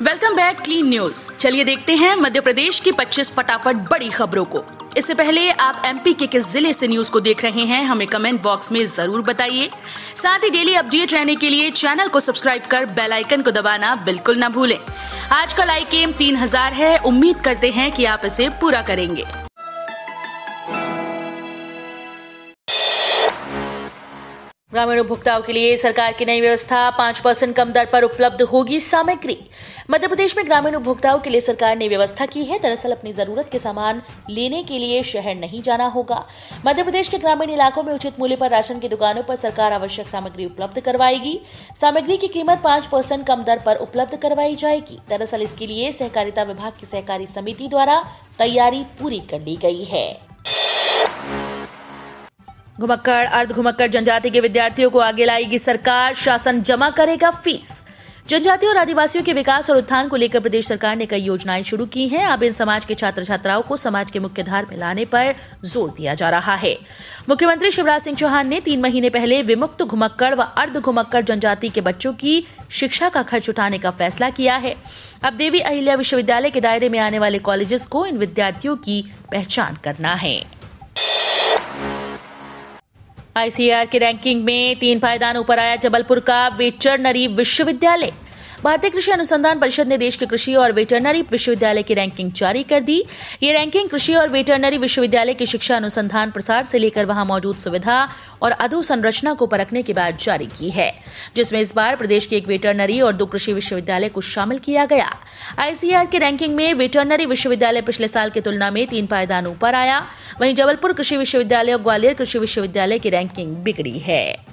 Welcome back clean news. चलिए देखते हैं मध्य प्रदेश की 25 फटाफट बड़ी खबरों को। इससे पहले आप एमपी के किस जिले से न्यूज को देख रहे हैं हमें कमेंट बॉक्स में जरूर बताइए। साथ ही डेली अपडेट रहने के लिए चैनल को सब्सक्राइब कर बेल आइकन को दबाना बिल्कुल ना भूलें। आज का लाइक एम 3000 है, उम्मीद करते हैं कि आप इसे पूरा करेंगे। ग्रामीण उपभोक्ताओं के लिए सरकार की नई व्यवस्था, 5% कम दर पर उपलब्ध होगी सामग्री। मध्य प्रदेश में ग्रामीण उपभोक्ताओं के लिए सरकार ने व्यवस्था की है। दरअसल अपनी जरूरत के सामान लेने के लिए शहर नहीं जाना होगा। मध्य प्रदेश के ग्रामीण इलाकों में उचित मूल्य पर राशन की दुकानों पर सरकार आवश्यक सामग्री उपलब्ध करवाएगी। सामग्री की कीमत 5% कम दर पर उपलब्ध करवाई जाएगी। दरअसल इसके लिए सहकारिता विभाग की सहकारी समिति द्वारा तैयारी पूरी कर ली गई है। घुमक्कड़, अर्ध घुमक्कड़ जनजाति के विद्यार्थियों को आगे लाएगी सरकार, शासन जमा करेगा फीस। जनजाति और आदिवासियों के विकास और उत्थान को लेकर प्रदेश सरकार ने कई योजनाएं शुरू की हैं। अब इन समाज के छात्र छात्राओं को समाज के मुख्य धार में लाने पर जोर दिया जा रहा है। मुख्यमंत्री शिवराज सिंह चौहान ने 3 महीने पहले विमुक्त घुमक्कड़ व अर्ध घुमक्कड़ जनजाति के बच्चों की शिक्षा का खर्च उठाने का फैसला किया है। अब देवी अहिल्या विश्वविद्यालय के दायरे में आने वाले कॉलेजेस को इन विद्यार्थियों की पहचान करना है। आईसीएआर की रैंकिंग में 3 पायदान ऊपर आया जबलपुर का वेटरनरी विश्वविद्यालय। भारतीय कृषि अनुसंधान परिषद ने देश के कृषि और वेटरनरी विश्वविद्यालय की रैंकिंग जारी कर दी। ये रैंकिंग कृषि और वेटरनरी विश्वविद्यालय की शिक्षा, अनुसंधान, प्रसार से लेकर वहां मौजूद सुविधा और अधोसंरचना को परखने के बाद जारी की है, जिसमें इस बार प्रदेश के 1 वेटरनरी और 2 कृषि विश्वविद्यालय को शामिल किया गया। आईसीएआर की रैंकिंग में वेटरनरी विश्वविद्यालय पिछले साल की तुलना में 3 पायदान ऊपर आया। वहीं जबलपुर कृषि विश्वविद्यालय और ग्वालियर कृषि विश्वविद्यालय की रैंकिंग बिगड़ी है।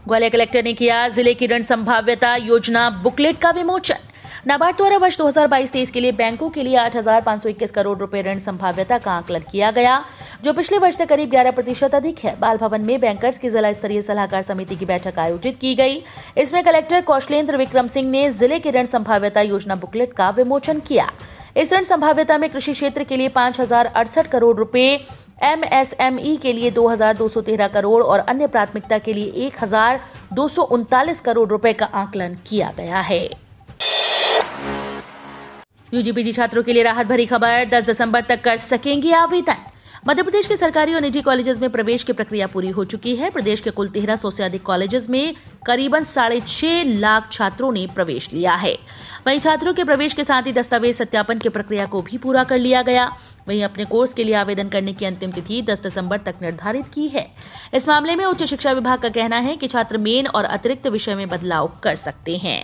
ग्वालियर कलेक्टर ने किया जिले की ऋण संभाव्यता योजना बुकलेट का विमोचन। नाबार्ड द्वारा वर्ष 2022-23 के लिए बैंकों के लिए 8,521 करोड़ रुपए ऋण संभाव्यता का आकलन किया गया, जो पिछले वर्ष से करीब 11% अधिक है। बाल भवन में बैंकर्स की जिला स्तरीय सलाहकार समिति की बैठक आयोजित की गई। इसमें कलेक्टर कौशलेंद्र विक्रम सिंह ने जिले की ऋण संभाव्यता योजना बुकलेट का विमोचन किया। इस ऋण संभाव्यता में कृषि क्षेत्र के लिए 5,068 करोड़ रुपए, एमएसएमई के लिए 2,213 करोड़ और अन्य प्राथमिकता के लिए 1,239 करोड़ रुपए का आकलन किया गया है। यूजीपीजी छात्रों के लिए राहत भरी खबर, 10 दिसंबर तक कर सकेंगे आवेदन। मध्य प्रदेश के सरकारी और निजी कॉलेजेस में प्रवेश की प्रक्रिया पूरी हो चुकी है। प्रदेश के कुल 1300 से अधिक कॉलेजेस में करीबन 6.5 लाख छात्रों ने प्रवेश लिया है। वहीं छात्रों के प्रवेश के साथ ही दस्तावेज सत्यापन की प्रक्रिया को भी पूरा कर लिया गया। वहीं अपने कोर्स के लिए आवेदन करने की अंतिम तिथि 10 दिसंबर तक निर्धारित की है। इस मामले में उच्च शिक्षा विभाग का कहना है कि छात्र मेन और अतिरिक्त विषय में बदलाव कर सकते हैं।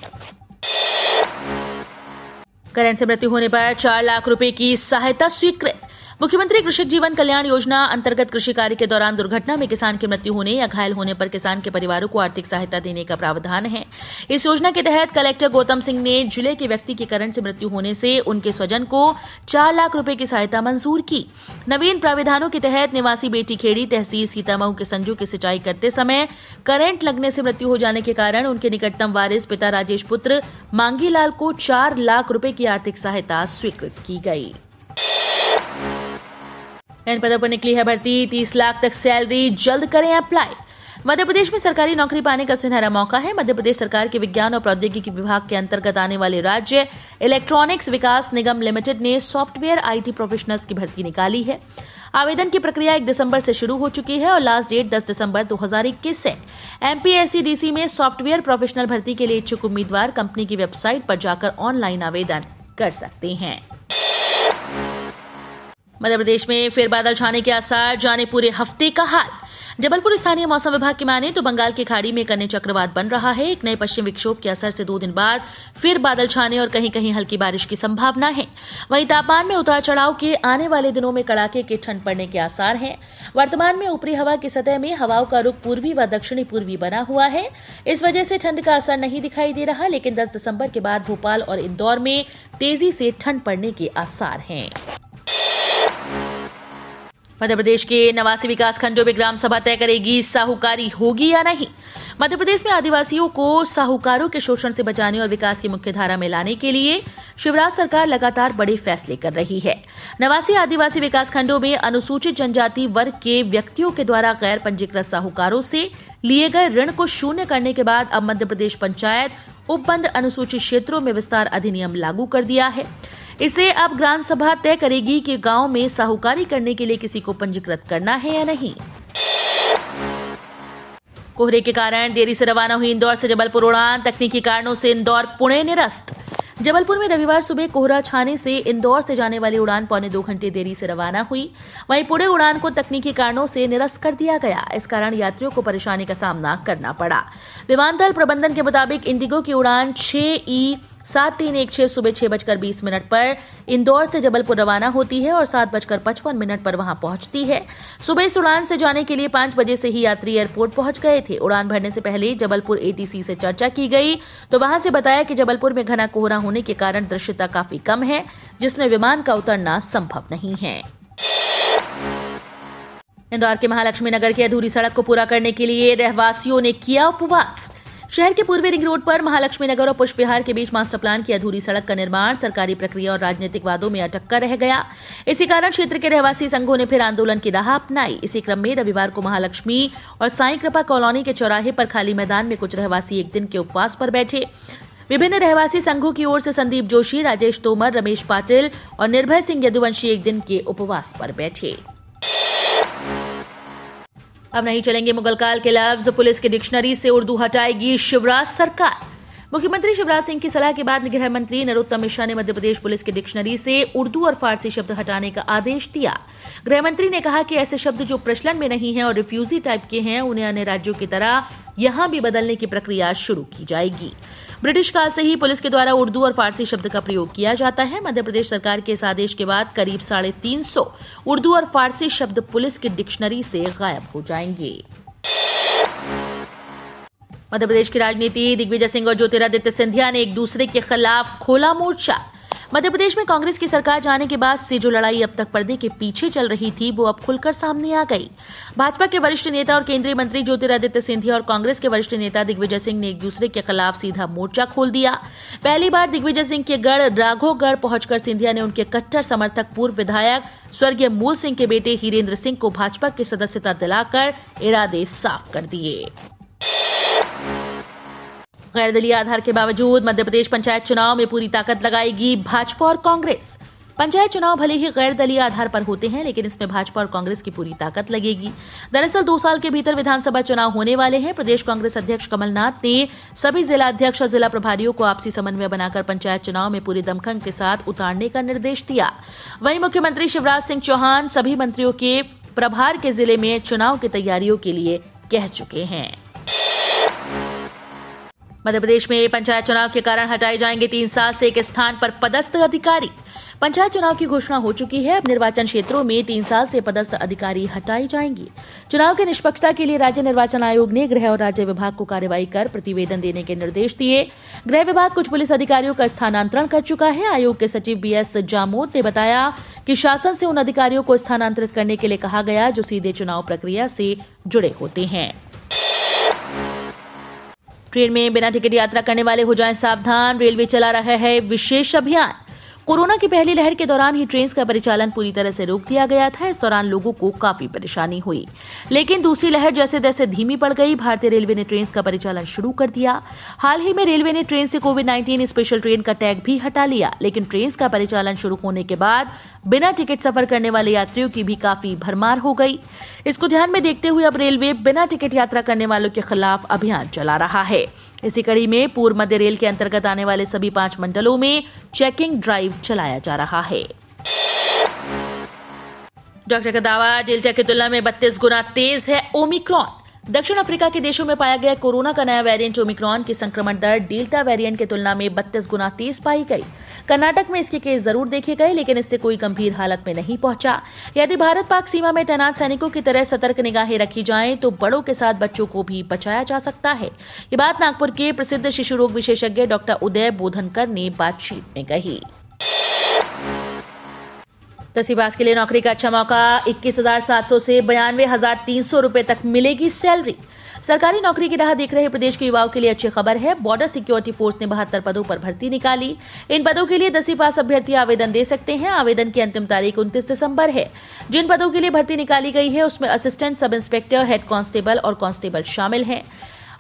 करंट से मृत्यु होने पर 4 लाख रुपए की सहायता स्वीकृत। मुख्यमंत्री कृषक जीवन कल्याण योजना अंतर्गत कृषि कार्य के दौरान दुर्घटना में किसान की मृत्यु होने या घायल होने पर किसान के परिवारों को आर्थिक सहायता देने का प्रावधान है। इस योजना के तहत कलेक्टर गौतम सिंह ने जिले के व्यक्ति की करंट से मृत्यु होने से उनके स्वजन को 4 लाख रुपए की सहायता मंजूर की। नवीन प्राविधानों के तहत निवासी बेटी खेड़ी तहसील सीतामऊ के संजू की सिंचाई करते समय करंट लगने से मृत्यु हो जाने के कारण उनके निकटतम वारिस पिता राजेश पुत्र मांगीलाल को 4 लाख रुपए की आर्थिक सहायता स्वीकृत की गई। इन पदों पर निकली है भर्ती, 30 लाख तक सैलरी, जल्द करें अप्लाई। मध्य प्रदेश में सरकारी नौकरी पाने का सुनहरा मौका है। मध्य प्रदेश सरकार के विज्ञान और प्रौद्योगिकी विभाग के अंतर्गत आने वाले राज्य इलेक्ट्रॉनिक्स विकास निगम लिमिटेड ने सॉफ्टवेयर आईटी प्रोफेशनल्स की भर्ती निकाली है। आवेदन की प्रक्रिया 1 दिसंबर से शुरू हो चुकी है और लास्ट डेट 10 दिसंबर 2021 है। एमपीएससीडीसी में सॉफ्टवेयर प्रोफेशनल भर्ती के लिए इच्छुक उम्मीदवार कंपनी की वेबसाइट पर जाकर ऑनलाइन आवेदन कर सकते हैं। मध्य प्रदेश में फिर बादल छाने के आसार, जाने पूरे हफ्ते का हाल। जबलपुर स्थानीय मौसम विभाग की माने तो बंगाल की खाड़ी में कन्या चक्रवात बन रहा है। एक नए पश्चिम विक्षोभ के असर से 2 दिन बाद फिर बादल छाने और कहीं कहीं हल्की बारिश की संभावना है। वहीं तापमान में उतार चढ़ाव के आने वाले दिनों में कड़ाके की ठंड पड़ने के आसार हैं। वर्तमान में ऊपरी हवा की सतह में हवाओं का रुख पूर्वी व दक्षिणी पूर्वी बना हुआ है। इस वजह से ठंड का असर नहीं दिखाई दे रहा, लेकिन 10 दिसंबर के बाद भोपाल और इंदौर में तेजी से ठंड पड़ने के आसार हैं। मध्य प्रदेश के 89 विकास खंडों में ग्राम सभा तय करेगी साहूकारी होगी या नहीं। मध्य प्रदेश में आदिवासियों को साहूकारों के शोषण से बचाने और विकास की मुख्य धारा में लाने के लिए शिवराज सरकार लगातार बड़े फैसले कर रही है। 89 आदिवासी विकास खंडों में अनुसूचित जनजाति वर्ग के व्यक्तियों के द्वारा गैर पंजीकृत साहूकारों से लिए गए ऋण को शून्य करने के बाद अब मध्य प्रदेश पंचायत उपबंध अनुसूचित क्षेत्रों में विस्तार अधिनियम लागू कर दिया है। इसे अब ग्राम सभा तय करेगी कि गांव में साहूकारी करने के लिए किसी को पंजीकृत करना है या नहीं। कोहरे के कारण देरी से रवाना हुई इंदौर से जबलपुर उड़ान, तकनीकी कारणों से इंदौर पुणे निरस्त। जबलपुर में रविवार सुबह कोहरा छाने से इंदौर से जाने वाली उड़ान 1.25 घंटे देरी से रवाना हुई। वहीं पुणे उड़ान को तकनीकी कारणों से निरस्त कर दिया गया। इस कारण यात्रियों को परेशानी का सामना करना पड़ा। विमानतल प्रबंधन के मुताबिक इंडिगो की उड़ान 6E7316 सुबह 6:20 पर इंदौर से जबलपुर रवाना होती है और 7:55 पर वहां पहुंचती है। सुबह इस उड़ान से जाने के लिए 5 बजे से ही यात्री एयरपोर्ट पहुंच गए थे। उड़ान भरने से पहले जबलपुर ATC से चर्चा की गई तो वहां से बताया कि जबलपुर में घना कोहरा होने के कारण दृश्यता काफी कम है, जिसमें विमान का उतरना संभव नहीं है। इंदौर के महालक्ष्मी नगर की अधूरी सड़क को पूरा करने के लिए रहवासियों ने किया उपवास। शहर के पूर्वी रिंग रोड पर महालक्ष्मी नगर और पुष्प विहार के बीच मास्टर प्लान की अधूरी सड़क का निर्माण सरकारी प्रक्रिया और राजनीतिक वादों में अटक कर रह गया। इसी कारण क्षेत्र के रहवासी संघों ने फिर आंदोलन की राह अपनाई। इसी क्रम में रविवार को महालक्ष्मी और साईं कृपा कॉलोनी के चौराहे पर खाली मैदान में कुछ रहवासी एक दिन के उपवास पर बैठे। विभिन्न रहवासी संघों की ओर से संदीप जोशी, राजेश तोमर, रमेश पाटिल और निर्भय सिंह यदुवंशी एक दिन के उपवास पर बैठे। अब नहीं चलेंगे मुगलकाल के लफ्ज, पुलिस की डिक्शनरी से उर्दू हटाएगी शिवराज सरकार। मुख्यमंत्री शिवराज सिंह की सलाह के बाद गृह मंत्री नरोत्तम मिश्रा ने मध्य प्रदेश पुलिस की डिक्शनरी से उर्दू और फारसी शब्द हटाने का आदेश दिया। गृह मंत्री ने कहा कि ऐसे शब्द जो प्रचलन में नहीं है और रिफ्यूजी टाइप के हैं, उन्हें अन्य राज्यों की तरह यहां भी बदलने की प्रक्रिया शुरू की जाएगी। ब्रिटिश काल से ही पुलिस के द्वारा उर्दू और फारसी शब्द का प्रयोग किया जाता है। मध्य प्रदेश सरकार के इस आदेश के बाद करीब 350 उर्दू और फारसी शब्द पुलिस की डिक्शनरी से गायब हो जाएंगे। मध्य प्रदेश की राजनीति, दिग्विजय सिंह और ज्योतिरादित्य सिंधिया ने एक दूसरे के खिलाफ खोला मोर्चा। मध्य प्रदेश में कांग्रेस की सरकार जाने के बाद से जो लड़ाई अब तक पर्दे के पीछे चल रही थी, वो अब खुलकर सामने आ गई। भाजपा के वरिष्ठ नेता और केंद्रीय मंत्री ज्योतिरादित्य सिंधिया और कांग्रेस के वरिष्ठ नेता दिग्विजय सिंह ने एक दूसरे के खिलाफ सीधा मोर्चा खोल दिया। पहली बार दिग्विजय सिंह के गढ़ राघोगढ़ पहुंचकर सिंधिया ने उनके कट्टर समर्थक पूर्व विधायक स्वर्गीय मूल सिंह के बेटे हीरेंद्र सिंह को भाजपा की सदस्यता दिलाकर इरादे साफ कर दिए। गैर दलीय आधार के बावजूद मध्य प्रदेश पंचायत चुनाव में पूरी ताकत लगाएगी भाजपा और कांग्रेस। पंचायत चुनाव भले ही गैर दलीय आधार पर होते हैं, लेकिन इसमें भाजपा और कांग्रेस की पूरी ताकत लगेगी। दरअसल 2 साल के भीतर विधानसभा चुनाव होने वाले हैं। प्रदेश कांग्रेस अध्यक्ष कमलनाथ ने सभी जिला अध्यक्ष और जिला प्रभारियों को आपसी समन्वय बनाकर पंचायत चुनाव में पूरी दमखम के साथ उतारने का निर्देश दिया। वहीं मुख्यमंत्री शिवराज सिंह चौहान सभी मंत्रियों के प्रभार के जिले में चुनाव की तैयारियों के लिए कह चुके हैं। मध्य प्रदेश में पंचायत चुनाव के कारण हटाए जाएंगे 3 साल से एक स्थान पर पदस्थ अधिकारी। पंचायत चुनाव की घोषणा हो चुकी है। अब निर्वाचन क्षेत्रों में 3 साल से पदस्थ अधिकारी हटाई जाएंगी। चुनाव की निष्पक्षता के लिए राज्य निर्वाचन आयोग ने गृह और राज्य विभाग को कार्रवाई कर प्रतिवेदन देने के निर्देश दिए। गृह विभाग कुछ पुलिस अधिकारियों का स्थानांतरण कर चुका है। आयोग के सचिव BS जामोद ने बताया कि शासन से उन अधिकारियों को स्थानांतरित करने के लिए कहा गया जो सीधे चुनाव प्रक्रिया से जुड़े होते हैं। ट्रेन में बिना टिकट यात्रा करने वाले हो जाएं सावधान, रेलवे चला रहा है विशेष अभियान। कोरोना की पहली लहर के दौरान ही ट्रेन का परिचालन पूरी तरह से रोक दिया गया था। इस दौरान लोगों को काफी परेशानी हुई, लेकिन दूसरी लहर जैसे तैसे धीमी पड़ गई। भारतीय रेलवे ने ट्रेन का परिचालन शुरू कर दिया। हाल ही में रेलवे ने ट्रेन से कोविड-19 स्पेशल ट्रेन का टैग भी हटा लिया, लेकिन ट्रेन का परिचालन शुरू होने के बाद बिना टिकट सफर करने वाले यात्रियों की भी काफी भरमार हो गई। इसको ध्यान में देखते हुए अब रेलवे बिना टिकट यात्रा करने वालों के खिलाफ अभियान चला रहा है। इसी कड़ी में पूर्व मध्य रेल के अंतर्गत आने वाले सभी 5 मंडलों में चेकिंग ड्राइव चलाया जा रहा है। डॉक्टर का दावा, डेल्टा की तुलना में 32 गुना तेज है ओमिक्रॉन। दक्षिण अफ्रीका के देशों में पाया गया कोरोना का नया वेरिएंट ओमिक्रॉन की संक्रमण दर डेल्टा वेरिएंट की तुलना में 32 गुना तेज पाई गई। कर्नाटक में इसके केस जरूर देखे गए, लेकिन इससे कोई गंभीर हालत में नहीं पहुंचा। यदि भारत पाक सीमा में तैनात सैनिकों की तरह सतर्क निगाहें रखी जाएं, तो बड़ों के साथ बच्चों को भी बचाया जा सकता है। ये बात नागपुर के प्रसिद्ध शिशु रोग विशेषज्ञ डॉक्टर उदय बोधनकर ने बातचीत में कही। 10वीं पास के लिए नौकरी का अच्छा मौका, 21,700 से 92,300 रुपए तक मिलेगी सैलरी। सरकारी नौकरी की राह देख रहे प्रदेश के युवाओं के लिए अच्छी खबर है। बॉर्डर सिक्योरिटी फोर्स ने 72 पदों पर भर्ती निकाली। इन पदों के लिए 10वीं पास अभ्यर्थी आवेदन दे सकते हैं। आवेदन की अंतिम तारीख 29 दिसंबर है। जिन पदों के लिए भर्ती निकाली गई है उसमें assistant sub inspector, head constable और कांस्टेबल शामिल हैं।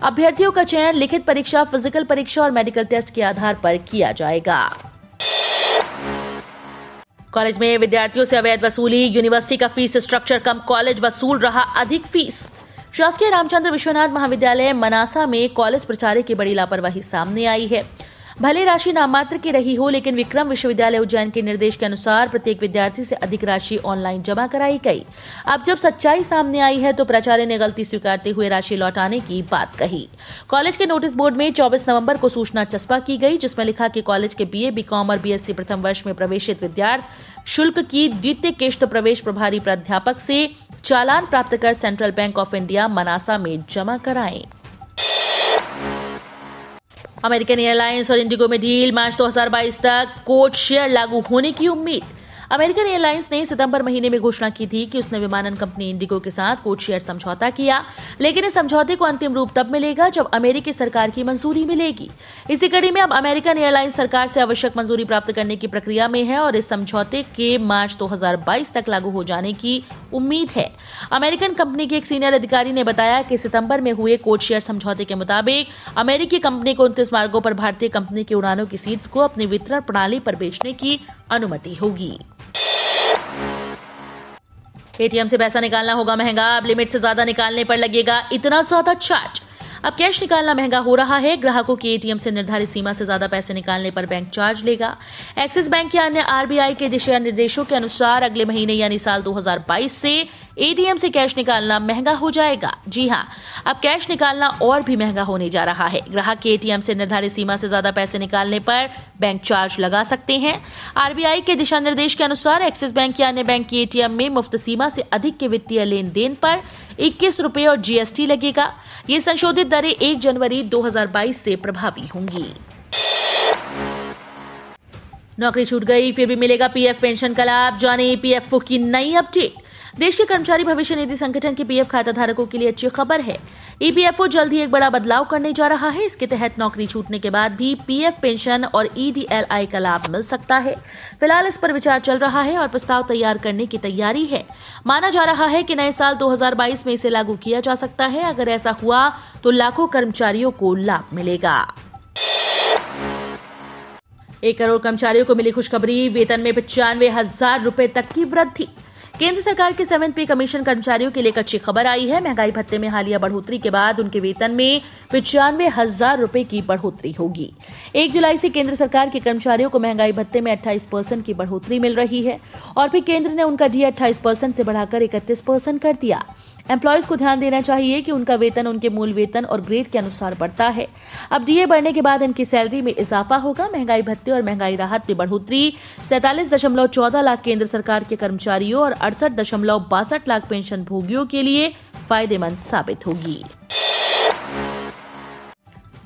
अभ्यर्थियों का चयन लिखित परीक्षा, फिजिकल परीक्षा और मेडिकल टेस्ट के आधार पर किया जाएगा। कॉलेज में विद्यार्थियों से अवैध वसूली, यूनिवर्सिटी का फीस स्ट्रक्चर कम, कॉलेज वसूल रहा अधिक फीस। शासकीय रामचंद्र विश्वनाथ महाविद्यालय मनासा में कॉलेज प्राचार्य की बड़ी लापरवाही सामने आई है। भले राशि नाममात्र की रही हो, लेकिन विक्रम विश्वविद्यालय उज्जैन के निर्देश के अनुसार प्रत्येक विद्यार्थी से अधिक राशि ऑनलाइन जमा कराई गई। अब जब सच्चाई सामने आई है तो प्राचार्य ने गलती स्वीकारते हुए राशि लौटाने की बात कही। कॉलेज के नोटिस बोर्ड में 24 नवंबर को सूचना चस्पा की गई, जिसमें लिखा कि कॉलेज के बीए, बीकॉम और बीएससी प्रथम वर्ष में प्रवेशित विद्यार्थी शुल्क की द्वितीय किश्त प्रवेश प्रभारी प्राध्यापक से चालान प्राप्त कर central bank of India Manasa में जमा कराएं। अमेरिकन एयरलाइंस और इंडिगो में डील, मार्च 2022 तक कोड शेयर लागू होने की उम्मीद। अमेरिकन एयरलाइंस ने सितंबर महीने में घोषणा की थी कि उसने विमानन कंपनी इंडिगो के साथ कोड शेयर समझौता किया, लेकिन इस समझौते को अंतिम रूप तब मिलेगा जब अमेरिकी सरकार की मंजूरी मिलेगी। इसी कड़ी में अब अमेरिकन एयरलाइंस सरकार से आवश्यक मंजूरी प्राप्त करने की प्रक्रिया में है और इस समझौते के मार्च 2022 तक लागू हो जाने की उम्मीद है। अमेरिकन कंपनी के एक सीनियर अधिकारी ने बताया कि सितंबर में हुए कोड शेयर समझौते के मुताबिक अमेरिकी कंपनी को 29 मार्गों पर भारतीय कंपनी की उड़ानों की सीट्स को अपनी वितरण प्रणाली पर बेचने की अनुमति होगी। एटीएम से पैसा निकालना होगा महंगा, अब लिमिट से ज्यादा निकालने पर लगेगा इतना ज्यादा चार्ज। अब कैश निकालना महंगा हो रहा है। ग्राहकों की एटीएम से निर्धारित सीमा से ज्यादा पैसे निकालने पर बैंक चार्ज लेगा। एक्सिस बैंक या अन्य आरबीआई के दिशा निर्देशों के अनुसार अगले महीने यानी साल 2022 से एटीएम से कैश निकालना महंगा हो जाएगा। जी हां, अब कैश निकालना और भी महंगा होने जा रहा है। ग्राहक के एटीएम से निर्धारित सीमा से ज्यादा पैसे निकालने पर बैंक चार्ज लगा सकते हैं। आरबीआई के दिशा निर्देश के अनुसार एक्सिस बैंक या अन्य बैंक की एटीएम में मुफ्त सीमा से अधिक के वित्तीय लेन देन पर 21 रुपए और जीएसटी लगेगा। ये संशोधित दरें 1 जनवरी 2022 से प्रभावी होंगी। नौकरी छूट गई फिर भी मिलेगा पीएफ पेंशन का लाभ, जाने ईपीएफओ की नई अपडेट। देश के कर्मचारी भविष्य निधि संगठन के पीएफ खाता धारकों के लिए अच्छी खबर है। ईपीएफओ जल्द ही एक बड़ा बदलाव करने जा रहा है। इसके तहत नौकरी छूटने के बाद भी पीएफ पेंशन और ईडीएलआई का लाभ मिल सकता है। फिलहाल इस पर विचार चल रहा है और प्रस्ताव तैयार करने की तैयारी है। माना जा रहा है कि नए साल 2022 में इसे लागू किया जा सकता है। अगर ऐसा हुआ तो लाखों कर्मचारियों को लाभ मिलेगा। 1 करोड़ कर्मचारियों को मिली खुशखबरी, वेतन में 95,000 रुपए तक की वृद्धि। केंद्र सरकार के 7th पे कमीशन कर्मचारियों के लिए एक अच्छी खबर आई है। महंगाई भत्ते में हालिया बढ़ोतरी के बाद उनके वेतन में 95,000 रुपए की बढ़ोतरी होगी। 1 जुलाई से केंद्र सरकार के कर्मचारियों को महंगाई भत्ते में 28% की बढ़ोतरी मिल रही है और फिर केंद्र ने उनका डीए 28% से बढ़ाकर 31% कर दिया। एम्प्लॉयज को ध्यान देना चाहिए कि उनका वेतन उनके मूल वेतन और ग्रेड के अनुसार बढ़ता है। अब डीए बढ़ने के बाद इनकी सैलरी में इजाफा होगा। महंगाई भत्ते और महंगाई राहत में बढ़ोतरी 47.14 लाख केंद्र सरकार के कर्मचारियों और 68.62 लाख पेंशन भोगियों के लिए फायदेमंद साबित होगी।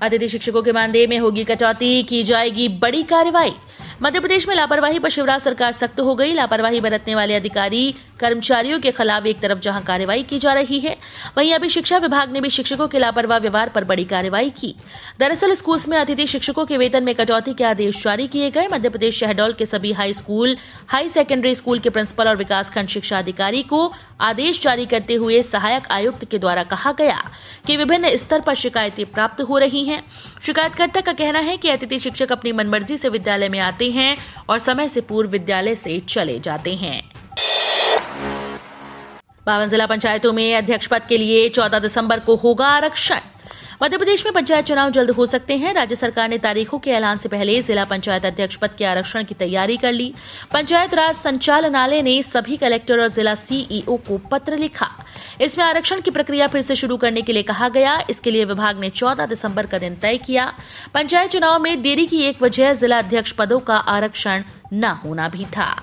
अतिथि शिक्षकों के मानदेय में होगी कटौती, की जाएगी बड़ी कार्रवाई। मध्य प्रदेश में लापरवाही पर शिवराज सरकार सख्त हो गई। लापरवाही बरतने वाले अधिकारी कर्मचारियों के खिलाफ एक तरफ जहां कार्रवाई की जा रही है, वहीं अभी शिक्षा विभाग ने भी शिक्षकों के लापरवाह व्यवहार पर बड़ी कार्रवाई की। दरअसल स्कूल्स में अतिथि शिक्षकों के वेतन में कटौती के आदेश जारी किए गए। मध्य प्रदेश शहडोल के सभी high school, high secondary school के प्रिंसिपल और विकासखंड शिक्षा अधिकारी को आदेश जारी करते हुए सहायक आयुक्त के द्वारा कहा गया कि विभिन्न स्तर पर शिकायतें प्राप्त हो रही हैं। शिकायतकर्ता का कहना है कि अतिथि शिक्षक अपनी मनमर्जी से विद्यालय में आते हैं और समय से पूर्व विद्यालय से चले जाते हैं। 52 जिला पंचायतों में अध्यक्ष पद के लिए 14 दिसंबर को होगा आरक्षण। मध्य प्रदेश में पंचायत चुनाव जल्द हो सकते हैं। राज्य सरकार ने तारीखों के ऐलान से पहले जिला पंचायत अध्यक्ष पद के आरक्षण की तैयारी कर ली। पंचायत राज संचालनालय ने सभी कलेक्टर और जिला सीईओ को पत्र लिखा। इसमें आरक्षण की प्रक्रिया फिर से शुरू करने के लिए कहा गया। इसके लिए विभाग ने 14 दिसंबर का दिन तय किया। पंचायत चुनाव में देरी की एक वजह जिला अध्यक्ष पदों का आरक्षण न होना भी था।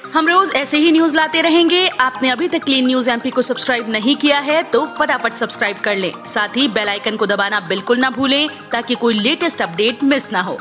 हम रोज ऐसे ही न्यूज लाते रहेंगे। आपने अभी तक क्लीन न्यूज एमपी को सब्सक्राइब नहीं किया है तो फटाफट सब्सक्राइब कर लें। साथ ही बेल आइकन को दबाना बिल्कुल ना भूलें ताकि कोई लेटेस्ट अपडेट मिस ना हो।